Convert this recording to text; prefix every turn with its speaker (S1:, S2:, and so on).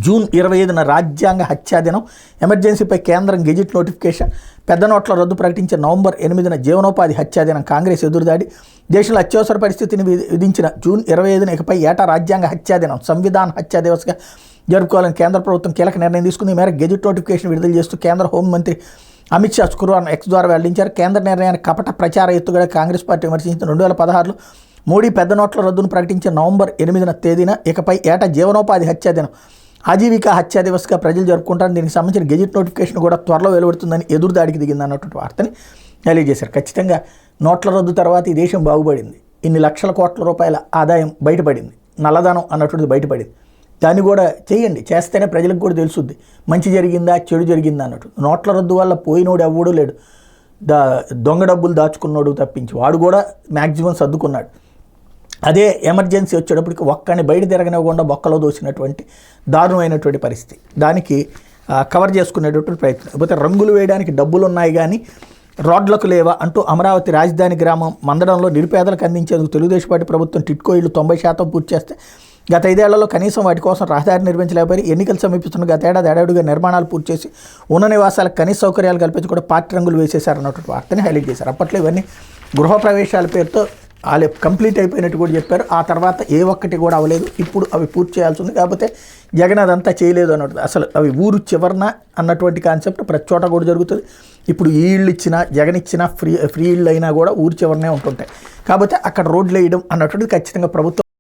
S1: June 25న రాజ్యాంగ హత్యా దినం. ఎమర్జెన్సీపై కేంద్రం గెజిట్ నోటిఫికేషన్. పెద్ద నోట్ల రద్దు ప్రకటించిన నవంబర్ 8న జీవనోపాధి హత్యా దినం. కాంగ్రెస్ ఎదురుదాడి. దేశంలో అత్యవసర పరిస్థితిని విధించిన జూన్ 25న ఇకపై ఏటా రాజ్యాంగ హత్యా దినం, సంవిధాన హత్యా దివస్గా జరుపుకోవాలని కేంద్ర ప్రభుత్వం కీలక నిర్ణయం తీసుకుంది. ఈ మేరకు గెజిట్ నోటిఫికేషన్ విడుదల చేస్తూ కేంద్ర హోంమంత్రి అమిత్ షా శుక్రవారం ఎక్స్ ద్వారా వెల్లడించారు. కేంద్ర నిర్ణయాన్ని కపట ప్రచార ఎత్తుగడ కాంగ్రెస్ పార్టీ విమర్శించిన 2016లో మోడీ పెద్ద నోట్ల రద్దును ప్రకటించిన నవంబర్ 8న తేదీన ఇకపై ఏటా జీవనోపాధి హత్యా దినం, ఆజీవికా హత్యా దివస్గా ప్రజలు జరుపుకుంటారు. దీనికి సంబంధించిన గెజిట్ నోటిఫికేషన్ కూడా త్వరలో వెలువడుతుందని ఎదురుదాడికి దిగింది అన్నటువంటి వార్తని రిలీజ్ చేశారు. ఖచ్చితంగా నోట్ల రద్దు తర్వాత ఈ దేశం బాగుపడింది. ఇన్ని లక్షల కోట్ల రూపాయల ఆదాయం బయటపడింది, నల్లధనం అన్నటువంటిది బయటపడింది. దాన్ని కూడా చేయండి, చేస్తేనే ప్రజలకు కూడా తెలుసుద్ది మంచి జరిగిందా చెడు జరిగిందా అన్నట్టు. నోట్ల రద్దు వల్ల పోయినోడు ఎవ్వడూ లేడు, దొంగ డబ్బులు దాచుకున్నాడు తప్పించి వాడు కూడా మ్యాక్సిమం సర్దుకున్నాడు. అదే ఎమర్జెన్సీ వచ్చేటప్పటికి ఒక్కడిని బయట తిరగనివ్వకుండా బొక్కలో దోసినటువంటి దారుణమైనటువంటి పరిస్థితి. దానికి కవర్ చేసుకునేటటువంటి ప్రయత్నం. లేకపోతే రంగులు వేయడానికి డబ్బులు ఉన్నాయి కానీ రోడ్లకు లేవా అంటూ అమరావతి రాజధాని గ్రామం మందడంలో నిరుపేదలకు అందించేందుకు తెలుగుదేశం పార్టీ ప్రభుత్వం టిట్కో ఇళ్లు 90% పూర్తి చేస్తే గత 5 ఏళ్లలో కనీసం వాటి కోసం రహదారి నిర్మించలేకపోయి ఎన్నికలు సమీపిస్తున్న గత ఏడాదిగా నిర్మాణాలు పూర్తి చేసి ఉన్న నివాసాలకు కనీస సౌకర్యాలు కల్పించి కూడా పార్టీ రంగులు వేసేశారన్నటువంటి వార్తని హైలైట్ చేశారు. అప్పట్లో ఇవన్నీ గృహప్రవేశాల పేరుతో వాళ్ళు కంప్లీట్ అయిపోయినట్టు కూడా చెప్పారు. ఆ తర్వాత ఏ ఒక్కటి కూడా అవ్వలేదు. ఇప్పుడు అవి పూర్తి చేయాల్సి ఉంది. కాకపోతే జగన్ అదంతా చేయలేదు అన్నట్టు. అసలు అవి ఊరు చివరన అన్నటువంటి కాన్సెప్ట్ ప్రతి చోట కూడా జరుగుతుంది. ఇప్పుడు ఈ ఇళ్ళు ఇచ్చినా జగన్ ఇచ్చినా ఫ్రీ ఇళ్ళు అయినా కూడా ఊరు చివరనే ఉంటుంటాయి. కాకపోతే అక్కడ రోడ్లు వేయడం అన్నటువంటిది ఖచ్చితంగా ప్రభుత్వం